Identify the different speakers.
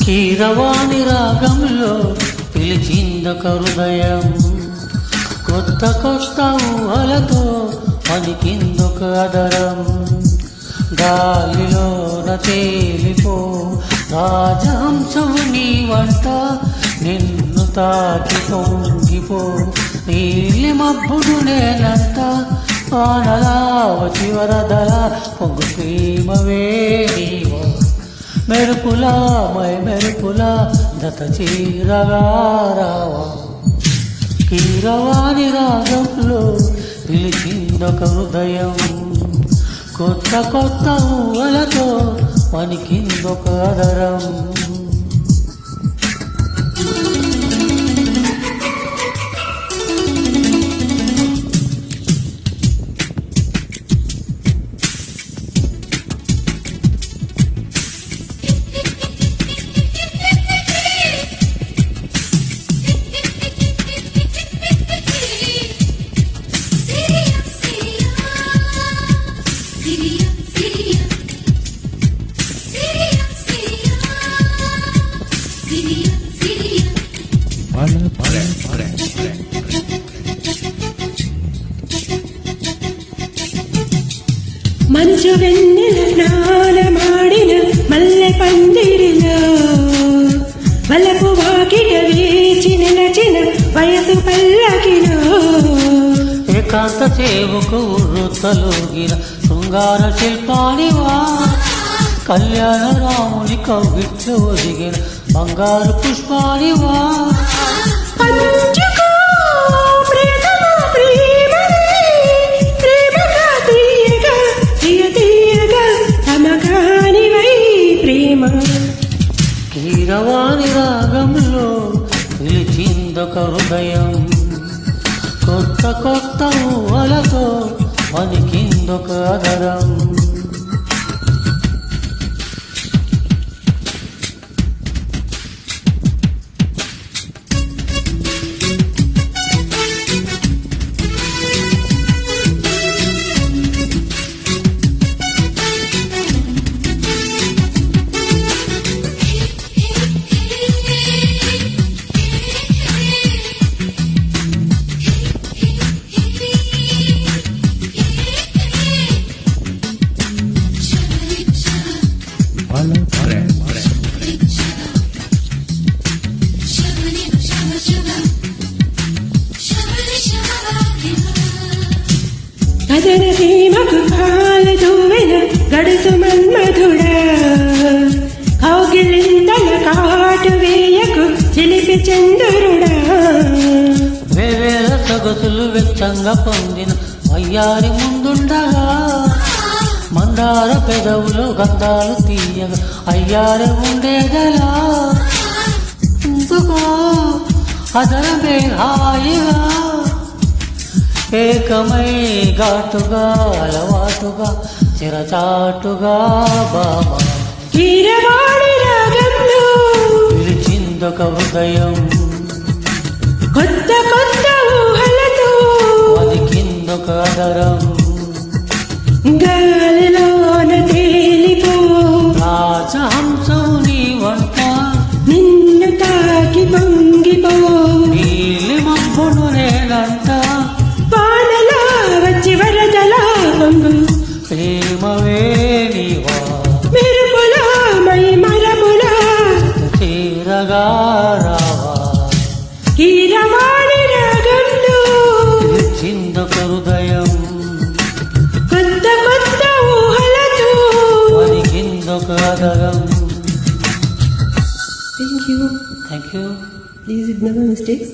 Speaker 1: కీరవాణి రాగంలో పిలిచిందొక హృదయం, కొత్త కొత్త ఊహలతో పలికిందొక అదరం. గాలిలోన తేలిపో రాజహంసము నీ వంట, నిన్ను తాకి పొంగిపో నీలి మబ్బుడు నేనంట. ఆనలా వచ్చి వరదలా పొంగు ప్రేమవే నీవో, మెరుపులా మై మెరుపులా దత చీరగా రావా. కీరవాణి రాగంలో పిలిచిందొక హృదయం, కొత్త కొత్త ఊహలతో పలికిందొక అదరం.
Speaker 2: మంచు వెన్నెల స్నానమాడిన మల్లె పందిరిలో, వలపు వాకిట వేచి నిలచిన వయసు పల్లకిలో,
Speaker 1: ఏకాంత సేవకు వృత్తలోగిన శృంగార శిల్పానివా. కళ్యాణ రాముని కవిట్లో ఒదిగిన బంగారు పుష్పానివా. కీరవాణి రాగంలో పిలిచిందొక హృదయం, కొత్త కొత్త ఊహలతో పలికిందొక అదరం.
Speaker 2: కదన సీమకు పాలు దువ్వెన గడుసు మన్మధుడా, కౌగిలింతల కాటు వేయకు చిలిపి చంద్రుడా.
Speaker 1: వేవేల సొగసులు వెచ్చంగా పొందిన వయ్యారి ముందుండగా, మందార పెదవులు గంధాలు తీయగా అయ్యారి ఉండేదలా. ఎందుకో అదరమే హాయిగా, ఏకమై ఘాటుగా అలవాటుగా చిరచాటుగా బాబా.
Speaker 2: కీరవాణి రాగంలో
Speaker 1: పిలిచిందొక హృదయం,
Speaker 2: కొత్త కొత్త ఊహలతో
Speaker 1: పలికిందొక అదరం.
Speaker 2: గాలిలోన తేలిపో
Speaker 1: రాజహంసం నీ వంట,
Speaker 2: నిన్ను తాకి పొంగిపో
Speaker 1: నీలి మబ్బును నేనంట.
Speaker 2: వానలా వచ్చి వరదలా పొంగు
Speaker 1: ప్రేమవే నీవా,
Speaker 2: మెరుపులా మై మరపులా
Speaker 1: చీరగా రావా.
Speaker 2: కీరవాణి రాగంలో
Speaker 1: పిలిచిందొక హృదయం,
Speaker 2: కొత్త కొత్త ఊహలతో
Speaker 1: పలికిందొక అదరం.
Speaker 2: Thank you.
Speaker 1: Thank you.
Speaker 2: Please ignore my mistakes.